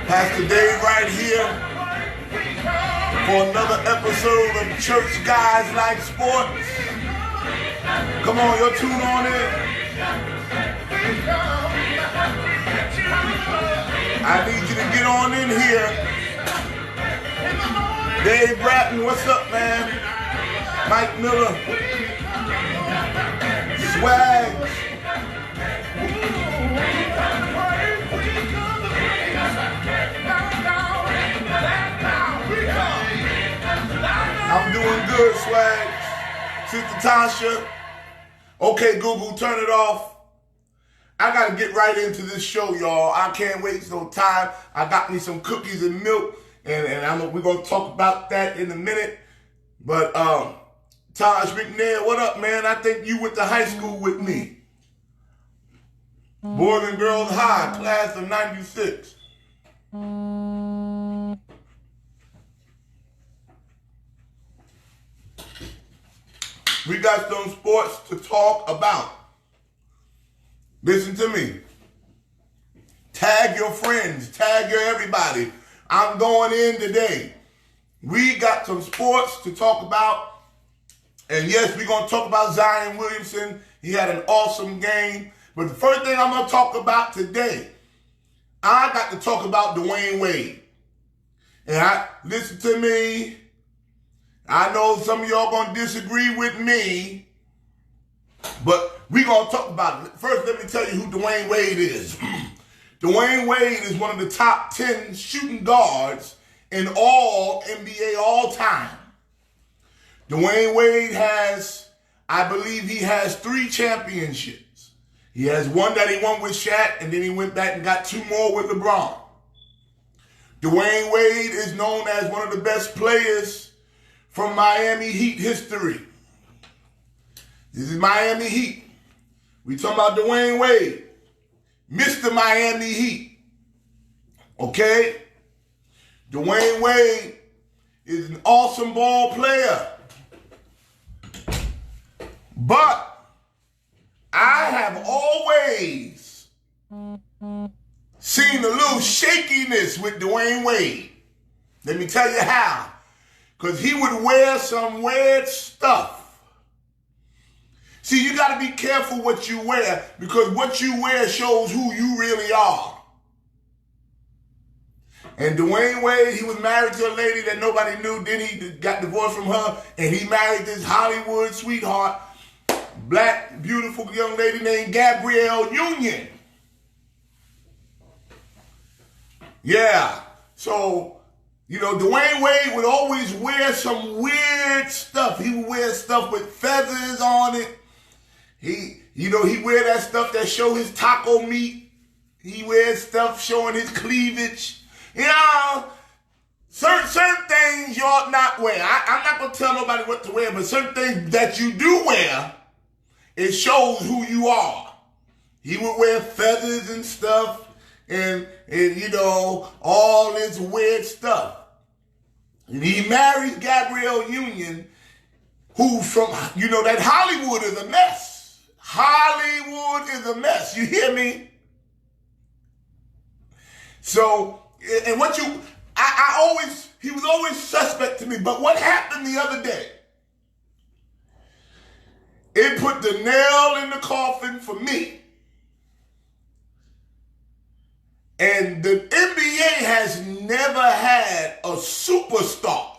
Pastor Dave right here for another episode of Church Guys Like Sports. Come on, you're tuned on in. I need you to get on in here. Dave Bratton, what's up, man? Mike Miller. Swag. I'm doing good, Swag. Sister Tasha. Okay, Google, turn it off. I got to get right into this show, y'all. I can't waste no time. I got me some cookies and milk, and we're going to talk about that in a minute. But Taj McNair, what up, man? I think you went to high school with me. Boys and Girls High, class of 96. We got some sports to talk about. Listen to me. Tag your friends. Tag your everybody. I'm going in today. We got some sports to talk about. And yes, we're going to talk about Zion Williamson. He had an awesome game. But the first thing I'm going to talk about today, I got to talk about Dwayne Wade. And listen to me. I know some of y'all going to disagree with me, but we're going to talk about it. First, let me tell you who Dwayne Wade is. Dwayne Wade is one of the top 10 shooting guards in all NBA all time. Dwayne Wade has, I believe he has 3 championships. He has one that he won with Shaq, and then he went back and got 2 more with LeBron. Dwayne Wade is known as one of the best players from Miami Heat history. This is Miami Heat. We talking about Dwayne Wade, Mr. Miami Heat. Okay? Dwayne Wade is an awesome ball player. But I have always seen a little shakiness with Dwayne Wade. Let me tell you how. Because he would wear some weird stuff. See, you got to be careful what you wear, because what you wear shows who you really are. And Dwayne Wade, he was married to a lady that nobody knew. Then he got divorced from her, and he married this Hollywood sweetheart, black, beautiful young lady named Gabrielle Union. Yeah, so... You know, Dwayne Wade would always wear some weird stuff. He would wear stuff with feathers on it. He wear that stuff that show his taco meat. He wears stuff showing his cleavage. You know, certain things you ought not wear. I'm not going to tell nobody what to wear, but certain things that you do wear, it shows who you are. He would wear feathers and stuff. And you know, all this weird stuff. And he marries Gabrielle Union, who from, you know, that Hollywood is a mess. Hollywood is a mess. You hear me? So, and he was always suspect to me. But what happened the other day? It put the nail in the coffin for me. And the NBA has never had a superstar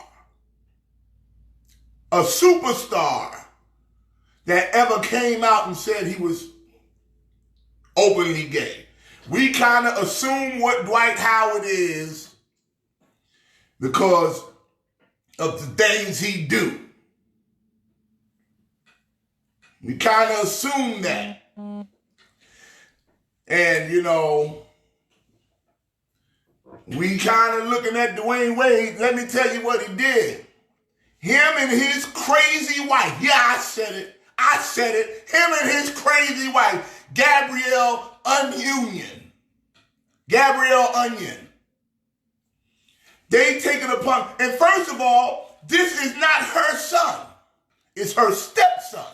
that ever came out and said he was openly gay. We kind of assume what Dwight Howard is because of the things he do. We kind of assume that. And, you know, we kind of looking at Dwayne Wade. Let me tell you what he did. Him and his crazy wife. Yeah, I said it. Him and his crazy wife, Gabrielle Union. They take it upon, and first of all, this is not her son. It's her stepson.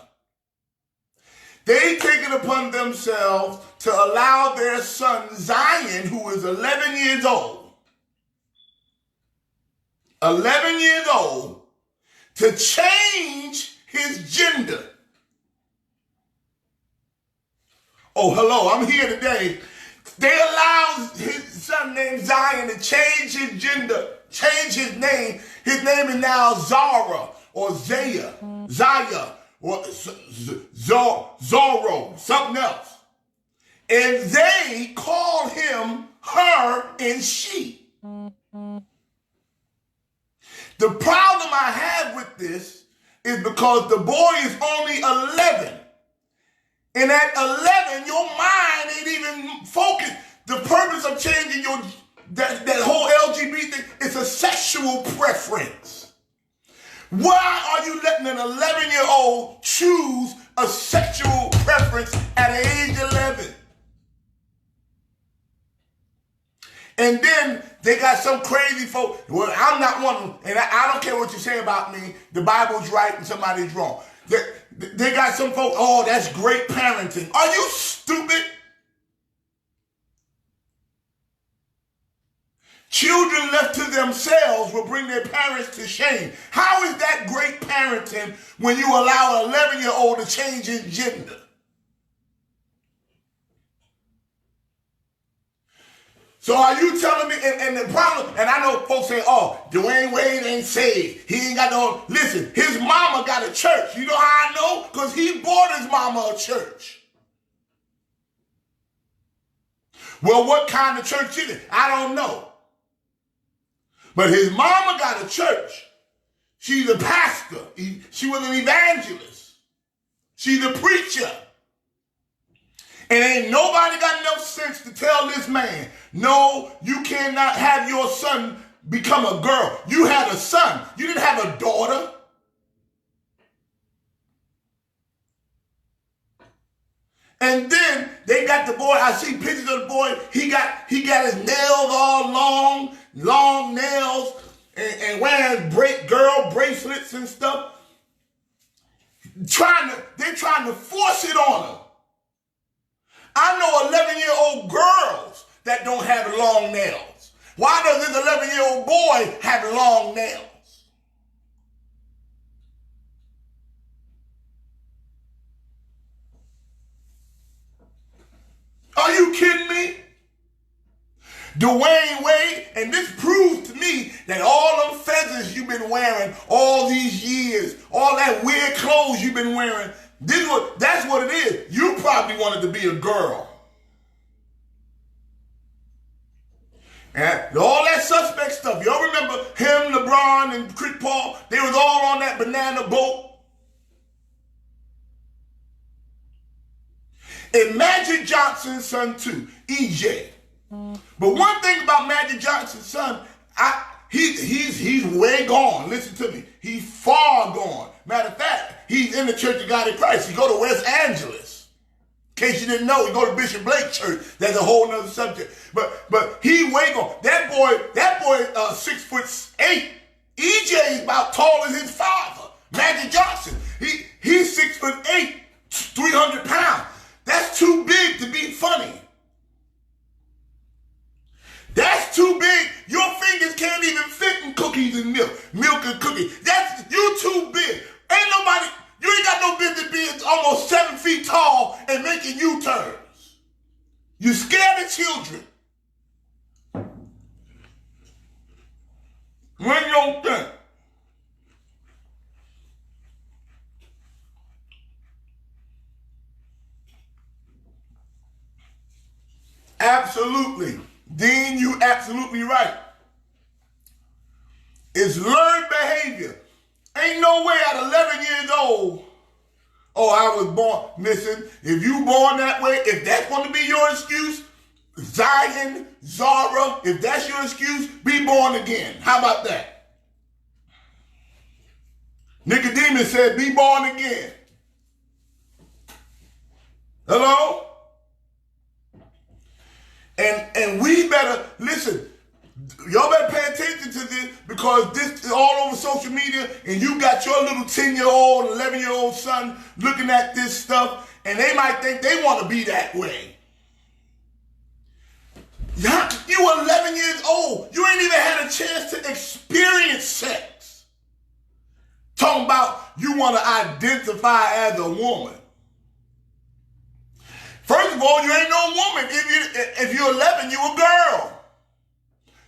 They take it upon themselves to allow their son Zion, who is 11 years old, 11 years old, to change his gender. Oh, hello, I'm here today. They allowed his son named Zion to change his gender, change his name. His name is now Zara or Zaya, or Zorro, something else. And they call him her and she. The problem I have with this is because the boy is only 11. And at 11, your mind ain't even focused. The purpose of changing that whole LGBT thing is a sexual preference. Why are you letting an 11-year-old choose a sexual preference at age 11? And then they got some crazy folk. Well, I'm not one of them, and I don't care what you say about me. The Bible's right and somebody's wrong. They got some folk, oh, that's great parenting. Are you stupid? Children left to themselves will bring their parents to shame. How is that great parenting when you allow an 11-year-old to change his gender? So are you telling me, and the problem, and I know folks say, oh, Dwayne Wade ain't saved. He ain't got no, listen, his mama got a church. You know how I know? Because he bought his mama a church. Well, what kind of church is it? I don't know. But his mama got a church. She's a pastor. She was an evangelist. She's a preacher. And ain't nobody got enough sense to tell this man, no, you cannot have your son become a girl. You had a son. You didn't have a daughter. And then they got the boy. I see pictures of the boy. He got his nails all long nails, and wearing girl bracelets and stuff. They're trying to force it on him. I know 11-year-old girls that don't have long nails. Why does this 11-year-old boy have long nails? Are you kidding me? Dwayne Wade, and this proves to me that all them feathers you've been wearing all these years, all that weird clothes you've been wearing, that's what it is. You probably wanted to be a girl. And all that suspect stuff. Y'all remember him, LeBron, and Chris Paul? They was all on that banana boat. And Magic Johnson's son too, EJ. But one thing about Magic Johnson's son, he's way gone. Listen to me. He's far gone. Matter of fact, he's in the Church of God in Christ. He go to West Angeles. In case you didn't know, he go to Bishop Blake Church. That's a whole nother subject. But he way gone. That boy, 6'8". EJ is about tall as his father, Magic Johnson. He's 6'8", 300 pounds. That's too big to be funny. That's too big. Your fingers can't even fit in cookies and milk. Milk and cookies. You too big. You ain't got no business being almost 7 feet tall and making U-turns. You scare the children. When you don't think. Absolutely. Dean, you absolutely right. It's learned behavior. Ain't no way at 11 years old, oh, I was born. Listen, if you born that way, if that's going to be your excuse, Zion, Zara, if that's your excuse, be born again. How about that? Nicodemus said, be born again. Hello? And we better, listen, y'all better pay attention to this because this is all over social media and you got your little 10-year-old, 11-year-old son looking at this stuff and they might think they want to be that way. You 11 years old. You ain't even had a chance to experience want to identify as a woman. First of all, you ain't no woman. If you're 11, you a girl.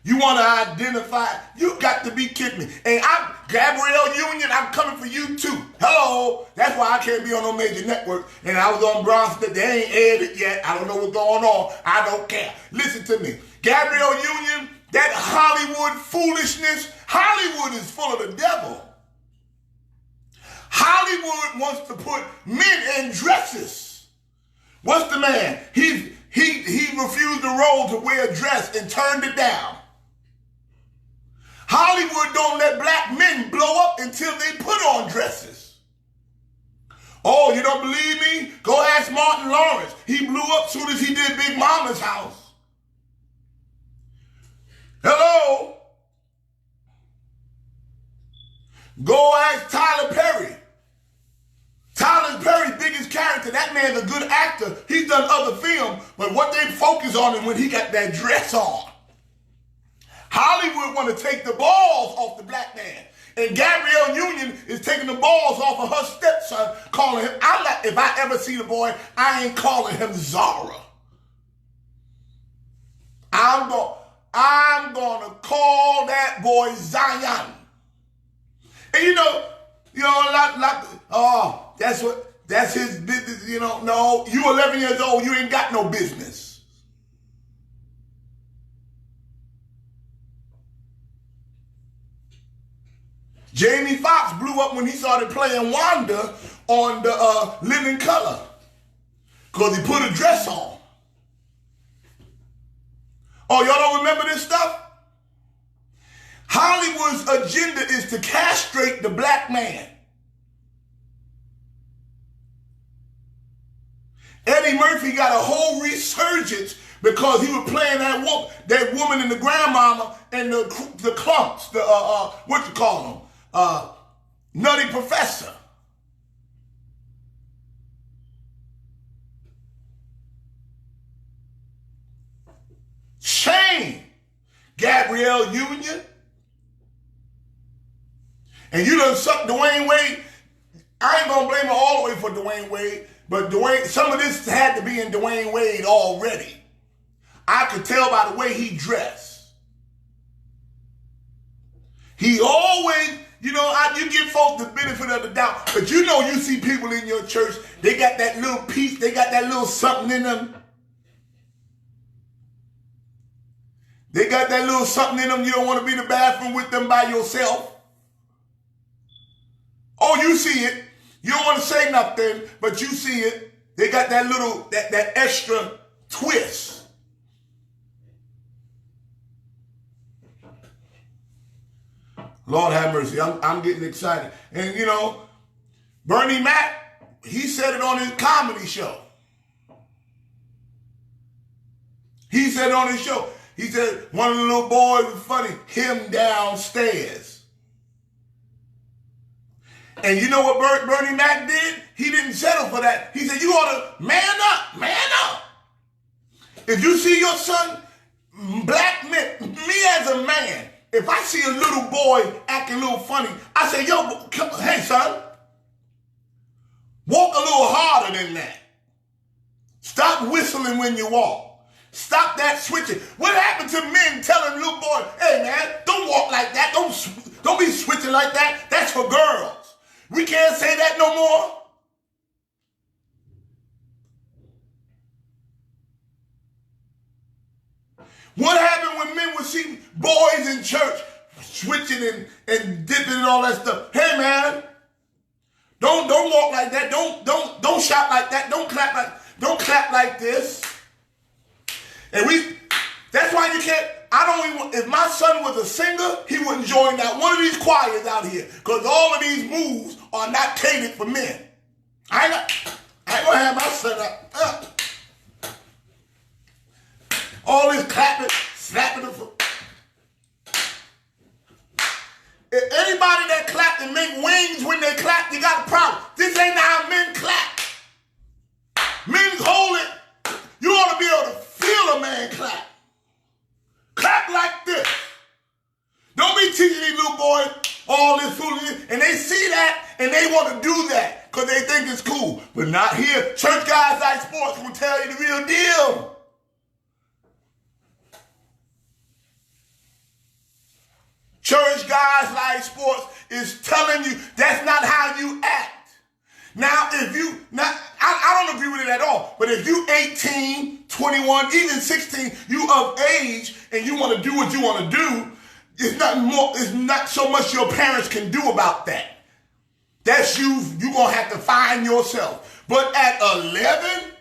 You want to identify, you got to be kidding me. And I'm Gabrielle Union, I'm coming for you too. Hello. That's why I can't be on no major network. And I was on Bronson, they ain't aired it yet. I don't know what's going on. I don't care. Listen to me. Gabrielle Union, that Hollywood foolishness, Hollywood is full of the devil. Hollywood wants to put men in dresses. What's the man? He refused the role to wear a dress and turned it down. Hollywood don't let black men blow up until they put on dresses. Oh, you don't believe me? Go ask Martin Lawrence. He blew up soon as he did Big Mama's House. Hello? Go ask Tyler Perry. Tyler Perry's biggest character, that man's a good actor. He's done other films, but what they focus on is when he got that dress on. Hollywood want to take the balls off the black man. And Gabrielle Union is taking the balls off of her stepson, calling him, if I ever see the boy, I ain't calling him Zara. I'm going to call that boy Zion. And that's his business, no, you 11 years old, you ain't got no business. Jamie Foxx blew up when he started playing Wanda on the Living Color because he put a dress on. Oh, y'all don't remember this stuff? Hollywood's agenda is to castrate the black man. Eddie Murphy got a whole resurgence because he was playing that woman and the grandmama and the clumps, what you call them? Nutty Professor. Shame, Gabrielle Union. And you done sucked Dwayne Wade. I ain't gonna blame her all the way for Dwayne Wade, but some of this had to be in Dwayne Wade already. I could tell by the way he dressed. He always, you give folks the benefit of the doubt, but you see people in your church, they got that little piece, they got that little something in them. They got that little something in them, you don't want to be in the bathroom with them by yourself. Oh, you see it. You don't want to say nothing, but you see it. They got that little, that extra twist. Lord have mercy. I'm getting excited. And, Bernie Mac, he said it on his comedy show. He said it on his show. He said, one of the little boys was funny, him downstairs. And you know what Bernie Mac did? He didn't settle for that. He said, you ought to man up, man up. If you see your son, black men, me as a man, if I see a little boy acting a little funny, I say, hey son, walk a little harder than that. Stop whistling when you walk. Stop that switching. What happened to men telling little boys, hey man, don't walk like that. Don't be switching like that. That's for girls. We can't say that no more. What happened when men would see boys in church switching and dipping and all that stuff? Hey man, don't walk like that. Don't shout like that. Don't clap like this. And that's why you can't, if my son was a singer, he wouldn't join that one of these choirs out here because all of these moves are not catered for men. I ain't gonna have my son up. All this clapping, slapping the foot. If anybody that clap and make wings when they clap, you got a problem. This ain't how men clap. Men hold it. You ought to be able to feel a man clap. Clap like this. Don't be teaching these little boys, all this foolishness, and they see that and they want to do that because they think it's cool. But not here. Church guys like sports will tell you the real deal. Church guys like sports is telling you that's not how you act. Now, I don't agree with it at all, but if you 18, 21, even 16, you of age and you want to do what you want to do, it's not so much your parents can do about that. That's you're going to have to find yourself. But at 11,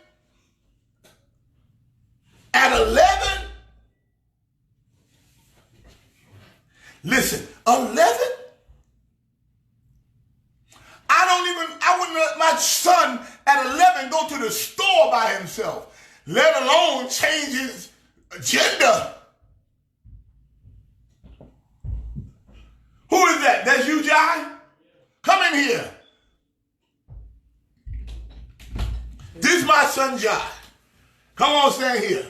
listen, 11? I wouldn't let my son at 11 go to the store by himself, let alone change his gender. Who is that? That's you, John? Come in here. This is my son, John. Come on, stand here.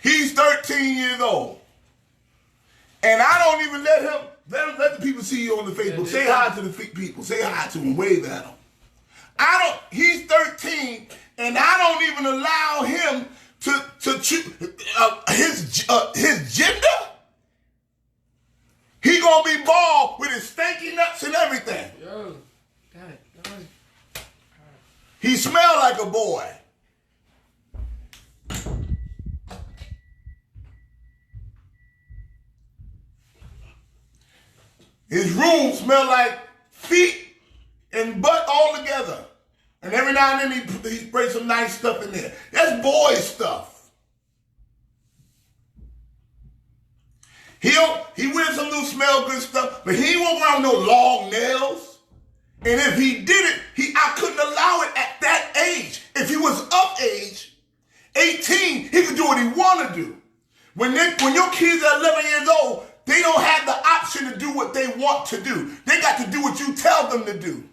He's 13 years old. And I don't even let him, let the people see you on the Facebook. Say hi to the people. Say hi to him. Wave at him. He's 13, and I don't even allow him to choose his gender. He gonna be bald with his stanky nuts and everything. Yo, got it. He smell like a boy. His room smell like feet and butt all together. And every now and then he sprays some nice stuff in there. That's boy stuff. He wears some new smell good stuff, but he won't around no long nails. And if he did it, I couldn't allow it at that age. If he was of age, 18, he could do what he want to do. When your kids are 11 years old, they don't have the option to do what they want to do. They got to do what you tell them to do.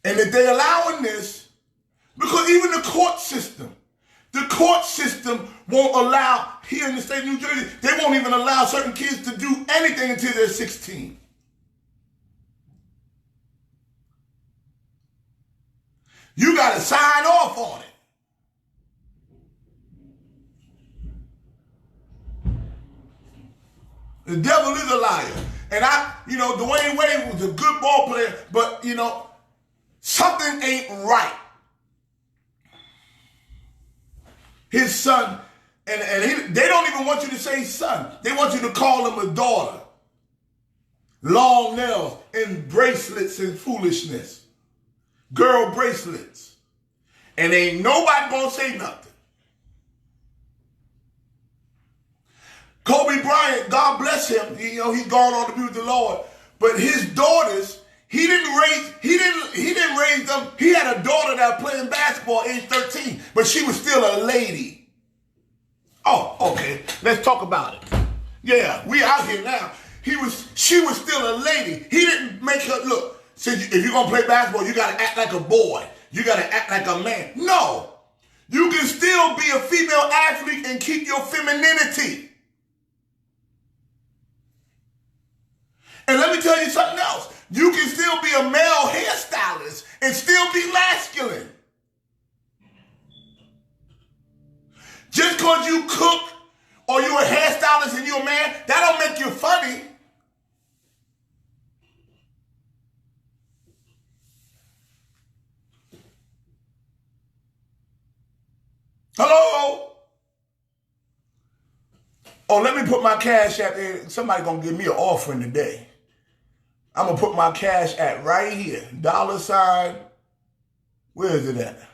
And if they're allowing this, because even the court system won't allow, here in the state of New Jersey, they won't even allow certain kids to do anything until they're 16. You got to sign off on it. The devil is a liar. And Dwayne Wade was a good ball player, but, something ain't right. His son, and they don't even want you to say son. They want you to call him a daughter. Long nails and bracelets and foolishness. Girl bracelets. And ain't nobody gonna say nothing. Kobe Bryant, God bless him, he's gone on to be with the Lord. But his daughters, he didn't raise them. He had a daughter that was playing basketball age 13, but she was still a lady. Oh, okay. Let's talk about it. Yeah, we out here now. She was still a lady. He didn't make her look. Said if you're gonna play basketball, you gotta act like a boy. You gotta act like a man. No. You can still be a female athlete and keep your femininity. And let me tell you something else. You can still be a male hairstylist and still be masculine. Just because you cook or you're a hairstylist and you're a man, that don't make you funny. Hello? Oh, let me put my cash app there. Somebody gonna give me an offering today. I'm gonna put my cash app right here. $. Where is it at?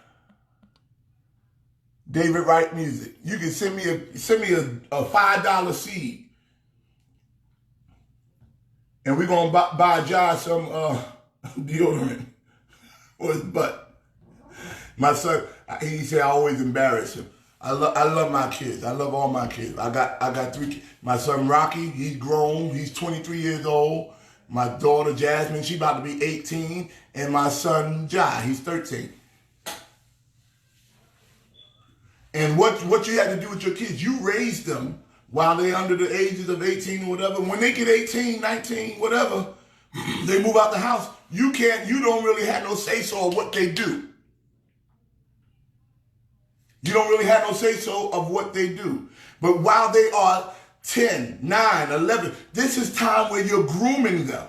David Wright Music. You can send me a $5 seed, and we're gonna buy Josh some deodorant for his butt. My son, he said I always embarrass him. I love my kids. I love all my kids. I got 3 kids. My son Rocky, he's grown. He's 23 years old. My daughter Jasmine, she about to be 18, and my son Jai, he's 13. And what you have to do with your kids, you raise them while they're under the ages of 18 or whatever. When they get 18, 19, whatever, they move out the house. You don't really have no say-so of what they do. You don't really have no say-so of what they do. But while they are 10, 9, 11, this is time where you're grooming them.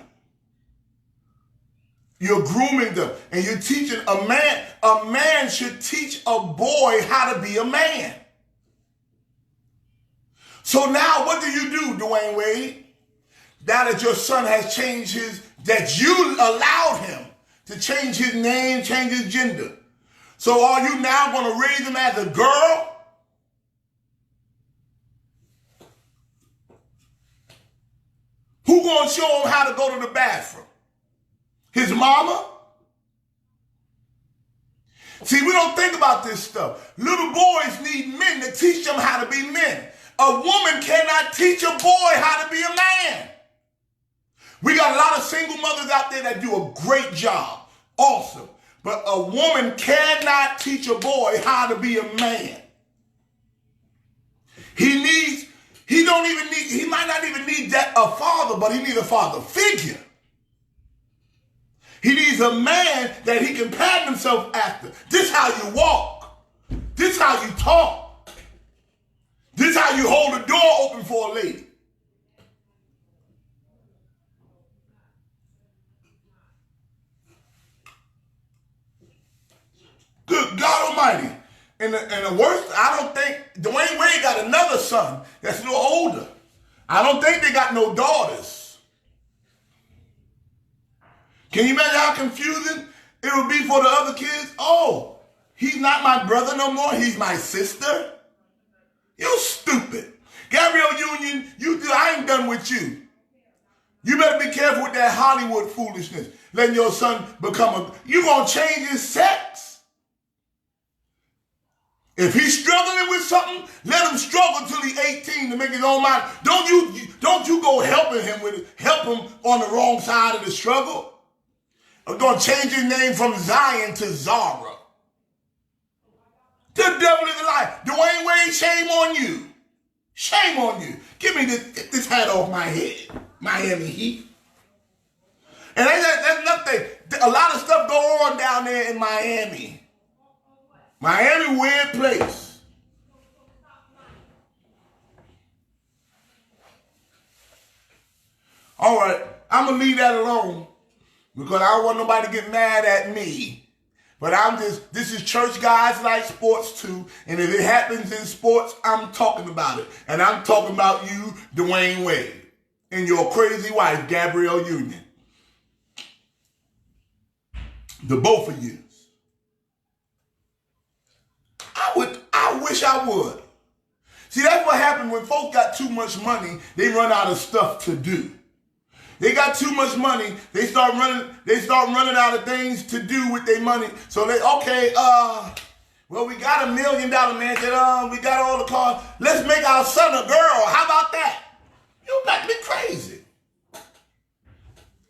You're grooming them. And you're teaching a man should teach a boy how to be a man. So now what do you do, Dwayne Wade? Now that your son has changed that you allowed him to change his name, change his gender. So are you now going to raise him as a girl? Who going to show him how to go to the bathroom? His mama? See, we don't think about this stuff. Little boys need men to teach them how to be men. A woman cannot teach a boy how to be a man. We got a lot of single mothers out there that do a great job. Awesome. But a woman cannot teach a boy how to be a man. He might not even need a father, but he needs a father figure. He needs a man that he can pattern himself after. This how you walk. This how you talk. This how you hold the door open for a lady. Good God Almighty. And the worst, I don't think, Dwayne Wade got another son that's a little older. I don't think they got no daughters. Can you imagine how confusing it would be for the other kids? Oh, he's not my brother no more. He's my sister. You stupid. Gabrielle Union, I ain't done with you. You better be careful with that Hollywood foolishness. Letting your son become you going to change his sex? If he's struggling with something, let him struggle till he's 18 to make his own mind. Don't you go help him on the wrong side of the struggle. I'm going to change his name from Zion to Zara. The devil is a lie. Dwayne Wade, shame on you. Shame on you. Get this hat off my head. Miami Heat. And that's nothing. A lot of stuff go on down there in Miami. Miami, weird place. All right, I'm going to leave that alone because I don't want nobody to get mad at me. But this is Church Guys Like Sports too. And if it happens in sports, I'm talking about it. And I'm talking about you, Dwayne Wade, and your crazy wife, Gabrielle Union. The both of you. I wish I would. See, that's what happened when folks got too much money, they run out of stuff to do. They got too much money, they start running out of things to do with their money. So we got $1 million mansion, we got all the cars. Let's make our son a girl. How about that? You got to be crazy.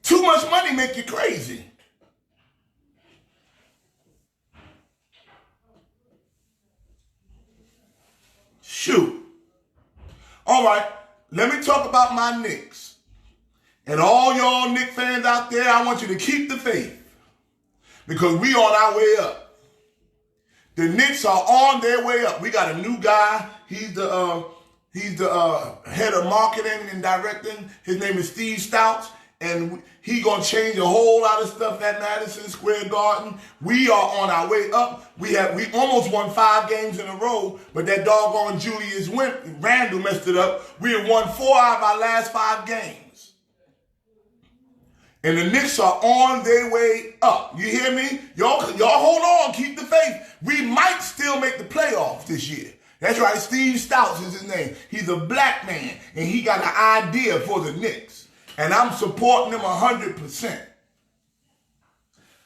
Too much money make you crazy. Shoot. All right, let me talk about my Knicks. And all y'all Knicks fans out there, I want you to keep the faith because we on our way up. The Knicks are on their way up. We got a new guy. He's the head of marketing and directing. His name is Steve Stouts. And he going to change a whole lot of stuff at Madison Square Garden. We are on our way up. We almost won 5 games in a row, but that doggone Julius Randle messed it up. We have won 4 out of our last 5 games. And the Knicks are on their way up. You hear me? Y'all hold on. Keep the faith. We might still make the playoffs this year. That's right. Steve Stouts is his name. He's a black man, and he got an idea for the Knicks. And I'm supporting them 100%.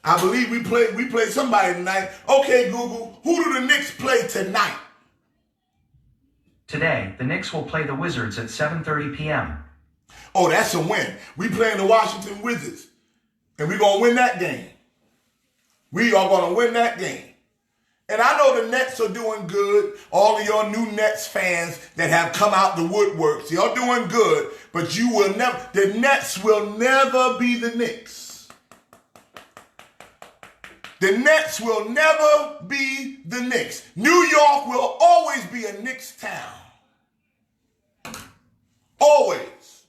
I believe we play somebody tonight. Okay, Google, who do the Knicks play tonight? Today, the Knicks will play the Wizards at 7:30 p.m. Oh, that's a win. We playing the Washington Wizards, and we're going to win that game. We are going to win that game. And I know the Nets are doing good. All of your new Nets fans that have come out the woodworks, y'all doing good, but you will never, the Nets will never be the Knicks. The Nets will never be the Knicks. New York will always be a Knicks town. Always.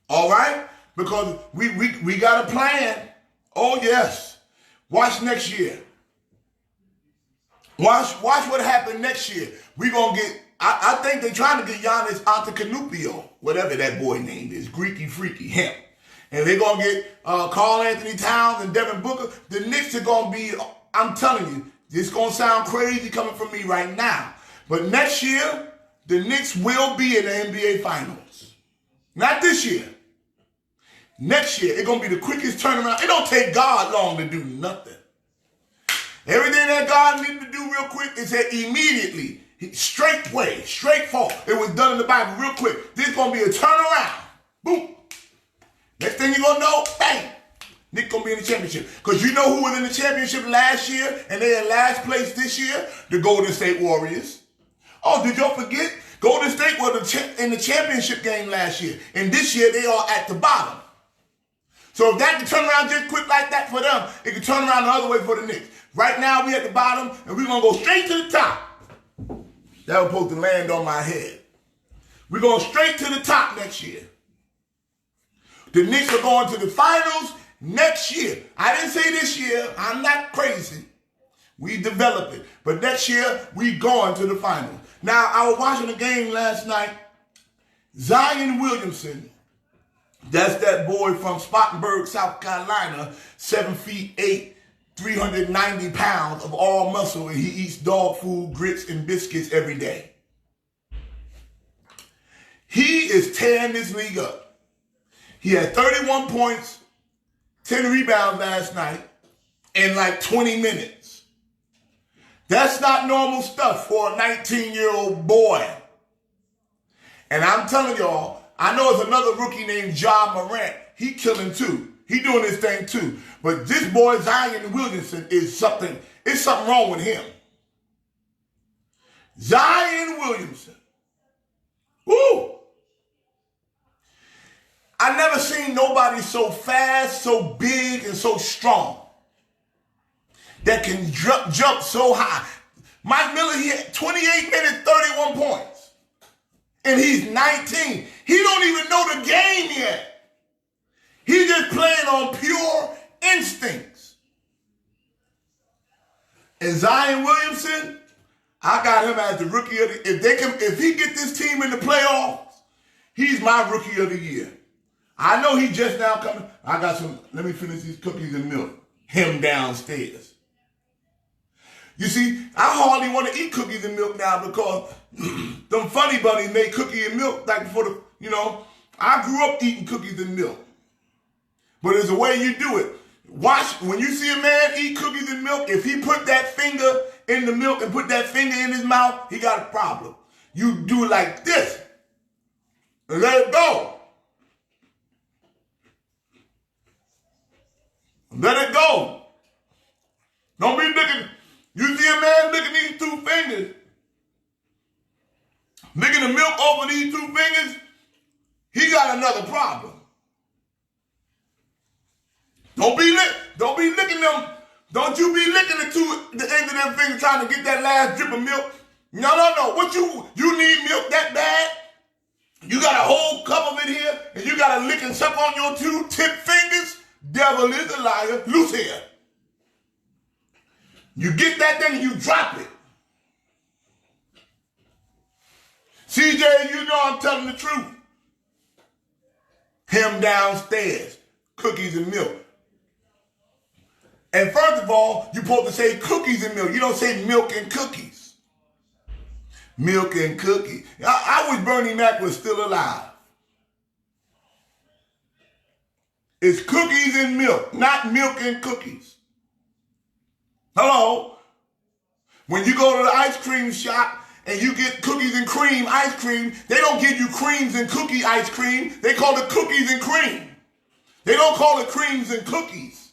All right? Because we got a plan. Oh, yes. Watch next year. Watch what happened next year. We're going to get, I think they're trying to get Giannis Antetokounmpo, whatever that boy name is, Greeky Freaky, him. And they're going to get Karl Anthony Towns and Devin Booker. The Knicks are going to be, I'm telling you, it's going to sound crazy coming from me right now. But next year, the Knicks will be in the NBA Finals. Not this year. Next year, it's going to be the quickest turnaround. It don't take God long to do nothing. Everything that God needed to do real quick, it said immediately, straightway, straightforward. It was done in the Bible real quick. This is going to be a turnaround. Boom. Next thing you're going to know, bang, Nick going to be in the championship. Because you know who was in the championship last year and they're in last place this year? The Golden State Warriors. Oh, did y'all forget? Golden State was in the championship game last year. And this year, they are at the bottom. So if that can turn around just quick like that for them, it can turn around the other way for the Knicks. Right now, we at the bottom, and we're going to go straight to the top. That was supposed to land on my head. We're going straight to the top next year. The Knicks are going to the finals next year. I didn't say this year. I'm not crazy. We develop it. But next year, we going to the finals. Now, I was watching the game last night. Zion Williamson, that's that boy from Spartanburg, South Carolina, 7'8", 390 pounds of all muscle, and he eats dog food, grits, and biscuits every day. He is tearing this league up. He had 31 points, 10 rebounds last night in like 20 minutes. That's not normal stuff for a 19-year-old boy. And I'm telling y'all, I know it's another rookie named Ja Morant. He killing too. He doing his thing too. But this boy, Zion Williamson, it's something wrong with him. Zion Williamson. Woo! I never seen nobody so fast, so big, and so strong that can jump so high. Mike Miller, he had 28 minutes, 31 points. And he's 19. He don't even know the game yet. He's just playing on pure instincts. And Zion Williamson, I got him as the rookie of the year. If he get this team in the playoffs, he's my rookie of the year. I know he just now coming. I got some, let me finish these cookies and milk. Him downstairs. You see, I hardly want to eat cookies and milk now because them funny bunnies made cookie and milk like before the, I grew up eating cookies and milk. But there's a way you do it. Watch, when you see a man eat cookies and milk, if he put that finger in the milk and put that finger in his mouth, he got a problem. You do it like this and let it go. Let it go. Don't be looking. You see a man licking these two fingers, licking the milk over these two fingers, he got another problem. Don't be licking them. Don't you be licking the ends of them fingers trying to get that last drip of milk. No. What you need milk that bad? You got a whole cup of it here, and you got to lick and suck on your two tip fingers? Devil is a liar. Loose here. You get that thing and you drop it. CJ, you know I'm telling the truth. Him downstairs, cookies and milk. And first of all, you're supposed to say cookies and milk. You don't say milk and cookies. Milk and cookies. I wish Bernie Mac was still alive. It's cookies and milk, not milk and cookies. Hello? When you go to the ice cream shop and you get cookies and cream ice cream, they don't give you creams and cookie ice cream. They call it cookies and cream. They don't call it creams and cookies.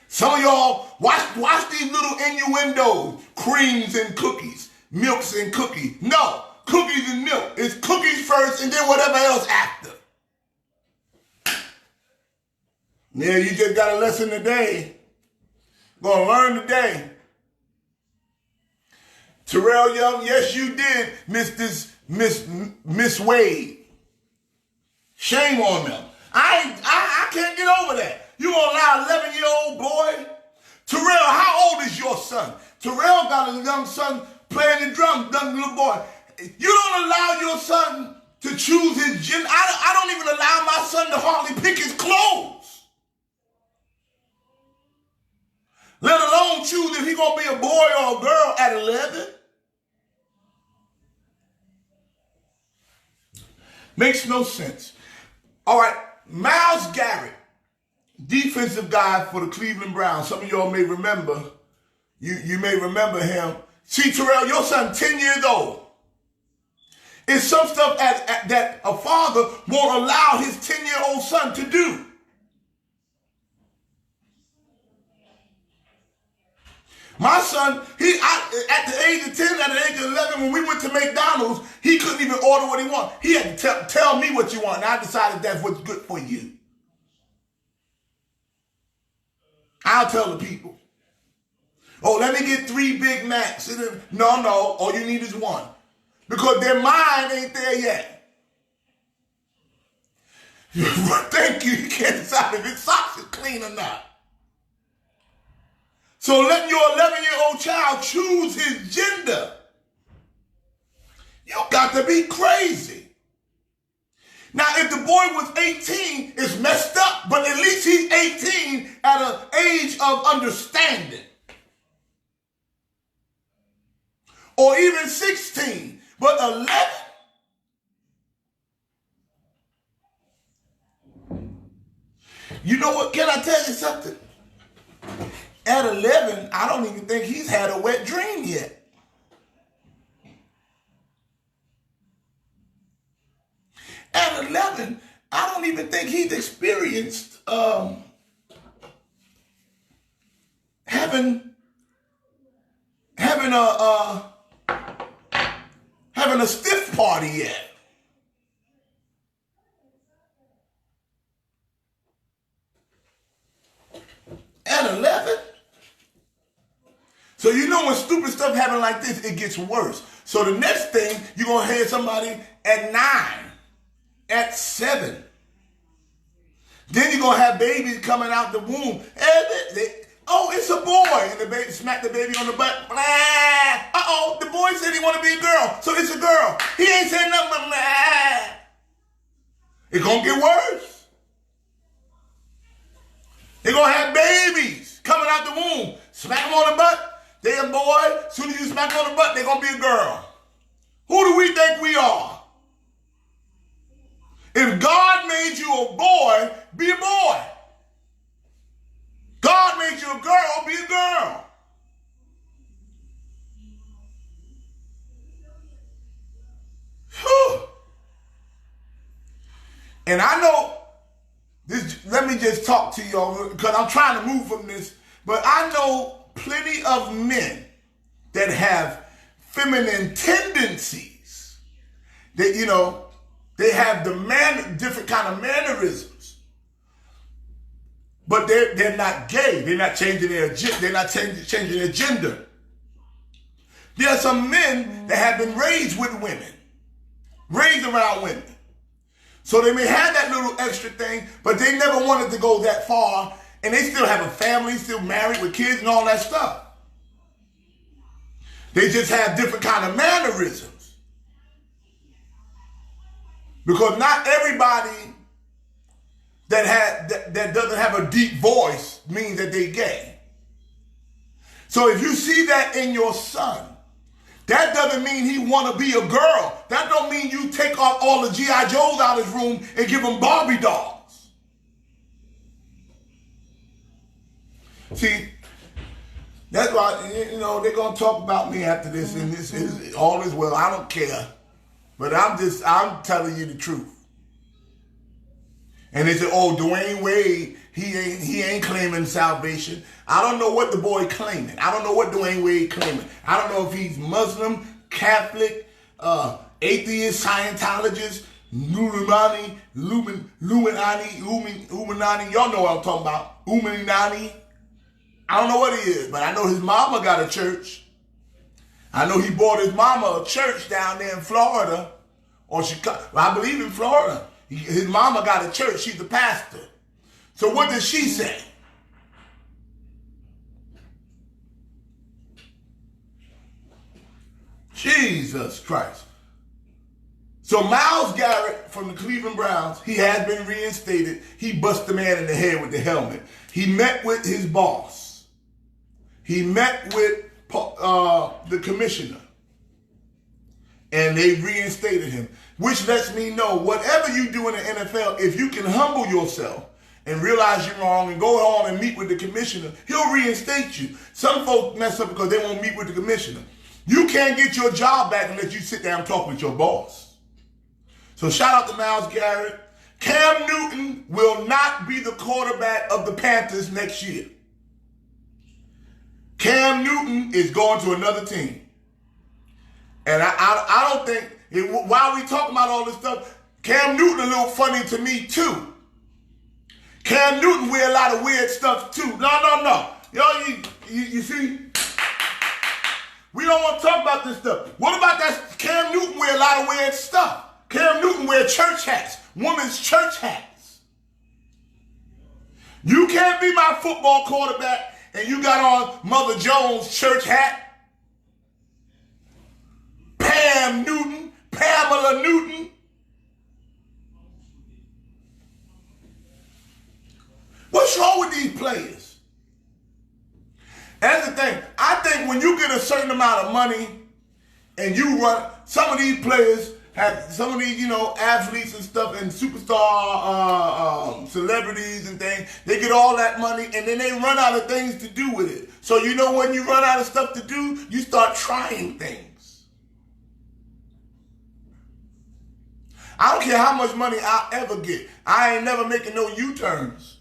Some of y'all, watch these little innuendos. Creams and cookies. Milks and cookies. No, cookies and milk. It's cookies first and then whatever else after. Yeah, you just got a lesson today. Gonna learn today. Terrell Young, yes you did, Miss Wade. Shame on them. I can't get over that. You gonna allow 11-year-old boy? Terrell, how old is your son? Terrell got a young son playing the drums, young little boy. You don't allow your son to choose his gender. I don't even allow my son to hardly pick his clothes. Let alone choose if he's gonna be a boy or a girl at 11. Makes no sense. All right, Myles Garrett, defensive guy for the Cleveland Browns. Some of y'all may remember. You may remember him. See, Terrell, your son 10 years old. It's some stuff that a father won't allow his 10-year-old son to do. My son, at the age of 10, at the age of 11, when we went to McDonald's, he couldn't even order what he wanted. He had to tell me what you want, and I decided that's what's good for you. I'll tell the people. Oh, let me get 3 Big Macs. No, all you need is 1. Because their mind ain't there yet. Thank you. You can't decide if his socks is clean or not. So let your 11-year-old child choose his gender. You got to be crazy. Now, if the boy was 18, it's messed up, but at least he's 18 at an age of understanding. Or even 16, but 11? You know what? Can I tell you something? At 11, I don't even think he's had a wet dream yet. At 11, I don't even think he's experienced having a stiff party yet. At 11? So you know when stupid stuff happens like this, it gets worse. So the next thing, you're going to hear somebody at 9, at 7. Then you're going to have babies coming out the womb. Oh, it's a boy. And the baby smack the baby on the butt. Blah. Uh-oh, the boy said he want to be a girl. So it's a girl. He ain't said nothing but blah. It's going to get worse. They're going to have babies coming out the womb. Smack them on the butt. They a boy. As soon as you smack them on the butt, they're going to be a girl. Who do we think we are? If God made you a boy, be a boy. God made you a girl, be a girl. Whew. And I know this, let me just talk to y'all because I'm trying to move from this, but I know plenty of men that have feminine tendencies that, you know, they have different kind of mannerisms, but they're not gay. They're not changing their changing their gender. There are some men that have been raised with women, raised around women. So they may have that little extra thing, but they never wanted to go that far, and they still have a family, still married with kids and all that stuff. They just have different kind of mannerisms. Because not everybody that doesn't have a deep voice means that they're gay. So if you see that in your son, that doesn't mean he want to be a girl. That don't mean you take off all the G.I. Joes out of his room and give him Barbie dolls. See, That's why, you know, they're going to talk about me after this, and this is all is well. I don't care. But I'm telling you the truth. And they say, oh, Dwayne Wade, he ain't claiming salvation. I don't know what the boy claiming. I don't know what Dwayne Wade claiming. I don't know if he's Muslim, Catholic, atheist, Scientologist, Illuminati. Y'all know what I'm talking about. Illuminati. I don't know what he is, but I know his mama got a church. I know he bought his mama a church down there in Florida or Chicago. Well, I believe in Florida. His mama got a church. She's a pastor. So what does she say? Jesus Christ. So Myles Garrett from the Cleveland Browns, he has been reinstated. He bust the man in the head with the helmet. He met with his boss. He met with the commissioner. And they reinstated him. Which lets me know, whatever you do in the NFL, if you can humble yourself and realize you're wrong and go on and meet with the commissioner, he'll reinstate you. Some folks mess up because they won't meet with the commissioner. You can't get your job back unless you sit down and talk with your boss. So shout out to Myles Garrett. Cam Newton will not be the quarterback of the Panthers next year. Cam Newton is going to another team. And I don't think, while we talking about all this stuff, Cam Newton a little funny to me too. Cam Newton wear a lot of weird stuff too. No. You see? We don't want to talk about this stuff. What about that? Cam Newton wear a lot of weird stuff. Cam Newton wear church hats, women's church hats. You can't be my football quarterback and you got on Mother Jones' church hat. Pamela Newton. What's wrong with these players? That's the thing. I think when you get a certain amount of money and you run, some of these players have, some of these, athletes and stuff and superstar celebrities and things, they get all that money and then they run out of things to do with it. So when you run out of stuff to do, you start trying things. I don't care how much money I'll ever get. I ain't never making no U-turns.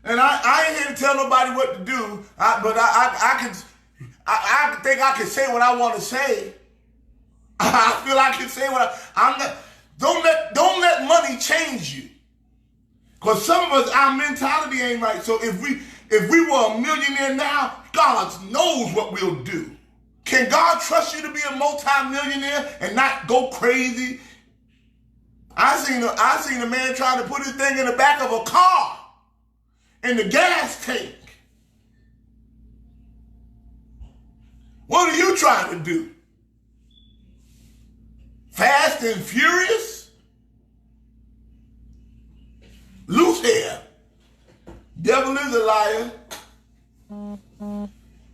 And I ain't here to tell nobody what to do, but I think I can say what I want to say. I feel I can say what I'm not. Don't let money change you. Because some of us, our mentality ain't right. So if we were a millionaire now, God knows what we'll do. Can God trust you to be a multi-millionaire and not go crazy? I seen a man trying to put his thing in the back of a car in the gas tank. What are you trying to do? Fast and Furious? Loose hair. Devil is a liar.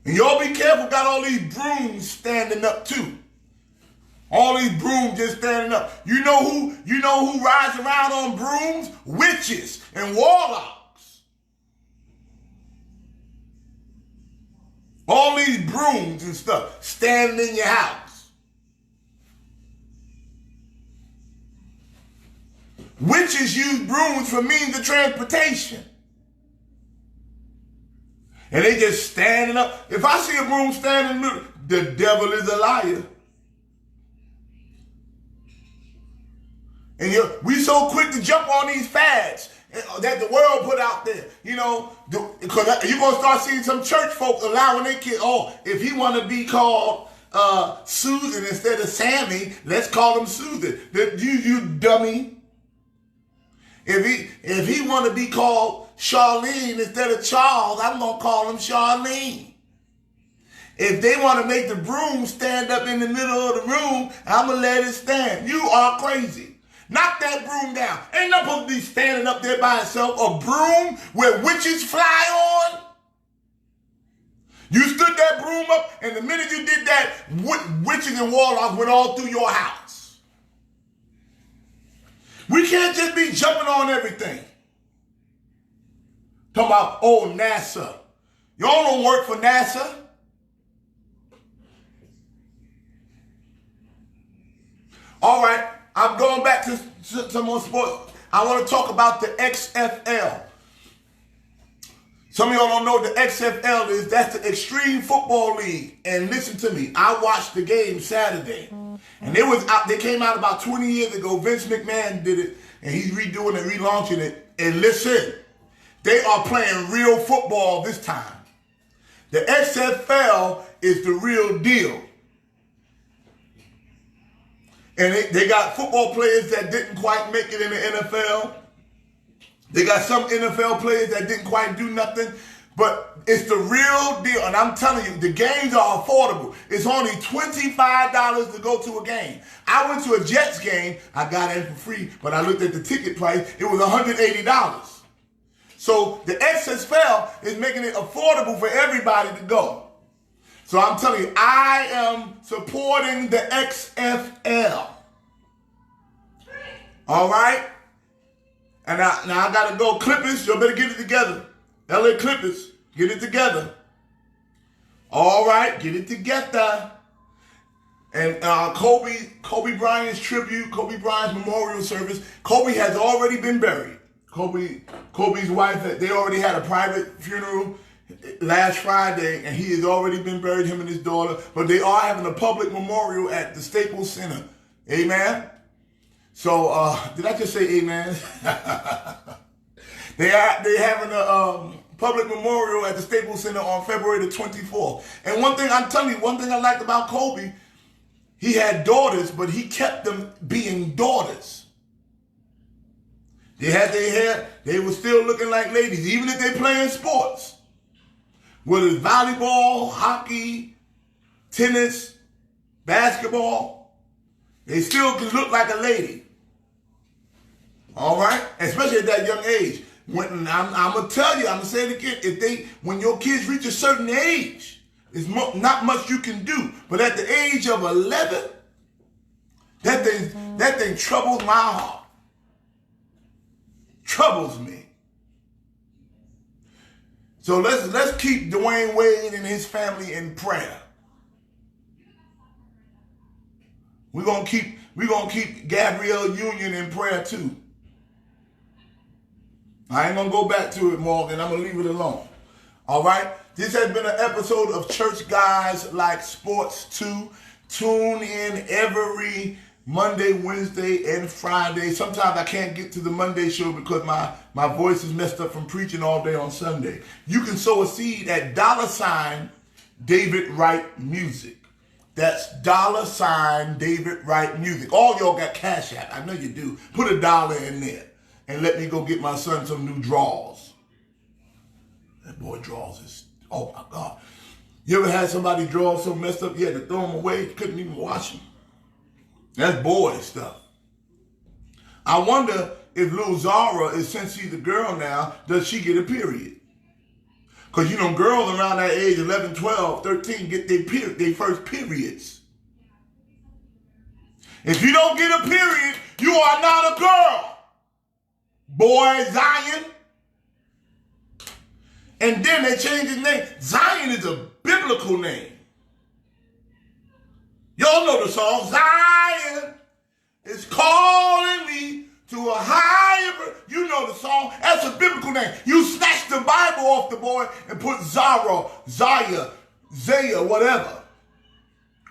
And y'all be careful, got all these brooms standing up too. All these brooms just standing up. You know who rides around on brooms? Witches and warlocks. All these brooms and stuff standing in your house. Witches use brooms for means of transportation. And they just standing up. If I see a broom standing in the middle, the devil is a liar. And we so quick to jump on these fads that the world put out there. Because you're going to start seeing some church folk allowing their kids, if he want to be called Susan instead of Sammy, let's call him Susan. You dummy. If he want to be called Charlene instead of Charles, I'm going to call him Charlene. If they want to make the broom stand up in the middle of the room, I'm going to let it stand. You are crazy. Knock that broom down. Ain't not supposed to be standing up there by itself. A broom where witches fly on. You stood that broom up, and the minute you did that, witches and warlocks went all through your house. We can't just be jumping on everything. Talking about, oh, NASA. Y'all don't work for NASA. All right, I'm going back to some more sports. I want to talk about the XFL. Some of y'all don't know what the XFL is. That's the Extreme Football League. And listen to me, I watched the game Saturday. And they came out about 20 years ago. Vince McMahon did it, and he's redoing it, relaunching it. And listen, they are playing real football this time. The XFL is the real deal. And they got football players that didn't quite make it in the NFL. They got some NFL players that didn't quite do nothing. But it's the real deal. And I'm telling you, the games are affordable. It's only $25 to go to a game. I went to a Jets game. I got in for free, but I looked at the ticket price. It was $180. So the XFL is making it affordable for everybody to go. So I'm telling you, I am supporting the XFL. All right? And now I got to go. Clippers, you better get it together. LA Clippers, get it together. All right, get it together. And Kobe Bryant's tribute, Kobe Bryant's memorial service. Kobe has already been buried. Kobe's wife, they already had a private funeral last Friday, and he has already been buried, him and his daughter. But they are having a public memorial at the Staples Center. Amen? So, did I just say amen? They're having a public memorial at the Staples Center on February the 24th. And one thing I'm telling you, one thing I liked about Kobe, he had daughters, but he kept them being daughters. They had their hair, they were still looking like ladies, even if they playing sports. Whether it's volleyball, hockey, tennis, basketball, they still can look like a lady. All right? Especially at that young age. When I'm going to tell you, I'm going to say it again, when your kids reach a certain age, there's not much you can do. But at the age of 11, that thing troubles my heart. Troubles me. So let's keep Dwayne Wade and his family in prayer. We're gonna keep Gabrielle Union in prayer too. I ain't gonna go back to it, Morgan. I'm gonna leave it alone. All right? This has been an episode of Church Guys Like Sports 2. Tune in every Monday, Wednesday, and Friday. Sometimes I can't get to the Monday show because my voice is messed up from preaching all day on Sunday. You can sow a seed at $ David Wright Music. That's $ David Wright Music. All y'all got Cash App. I know you do. Put $1 in there and let me go get my son some new drawers. That boy drawers is, oh my God. You ever had somebody draw so messed up you had to throw them away? You couldn't even wash them. That's boy stuff. I wonder if Lil Zara is, since she's a girl now, does she get a period? Because, you know, girls around that age, 11, 12, 13, get their first periods. If you don't get a period, you are not a girl. Boy, Zion. And then they changed his name. Zion is a biblical name. Y'all know the song. Zion is calling me to a higher. You know the song. That's a biblical name. You snatch the Bible off the boy and put Zara, Zaya, whatever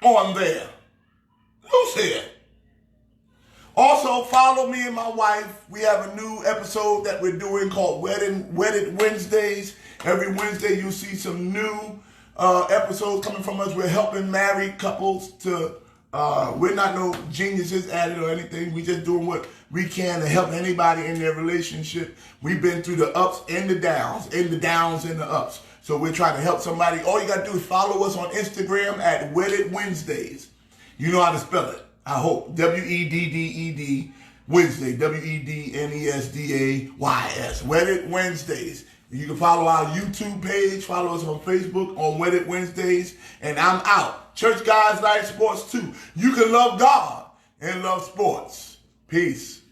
on there. Who's here? Also, follow me and my wife. We have a new episode that we're doing called Wedded Wednesdays. Every Wednesday you'll see some new episodes coming from us. We're helping married couples to, we're not no geniuses at it or anything. We just doing what we can to help anybody in their relationship. We've been through the ups and the downs, and the ups. So we're trying to help somebody. All you got to do is follow us on Instagram at Wedded Wednesdays. You know how to spell it, I hope. WEDDED Wednesday. WEDNESDAYS. Wedded Wednesdays. You can follow our YouTube page. Follow us on Facebook on Wedded Wednesdays. And I'm out. Church Guys Like Sports 2. You can love God and love sports. Peace.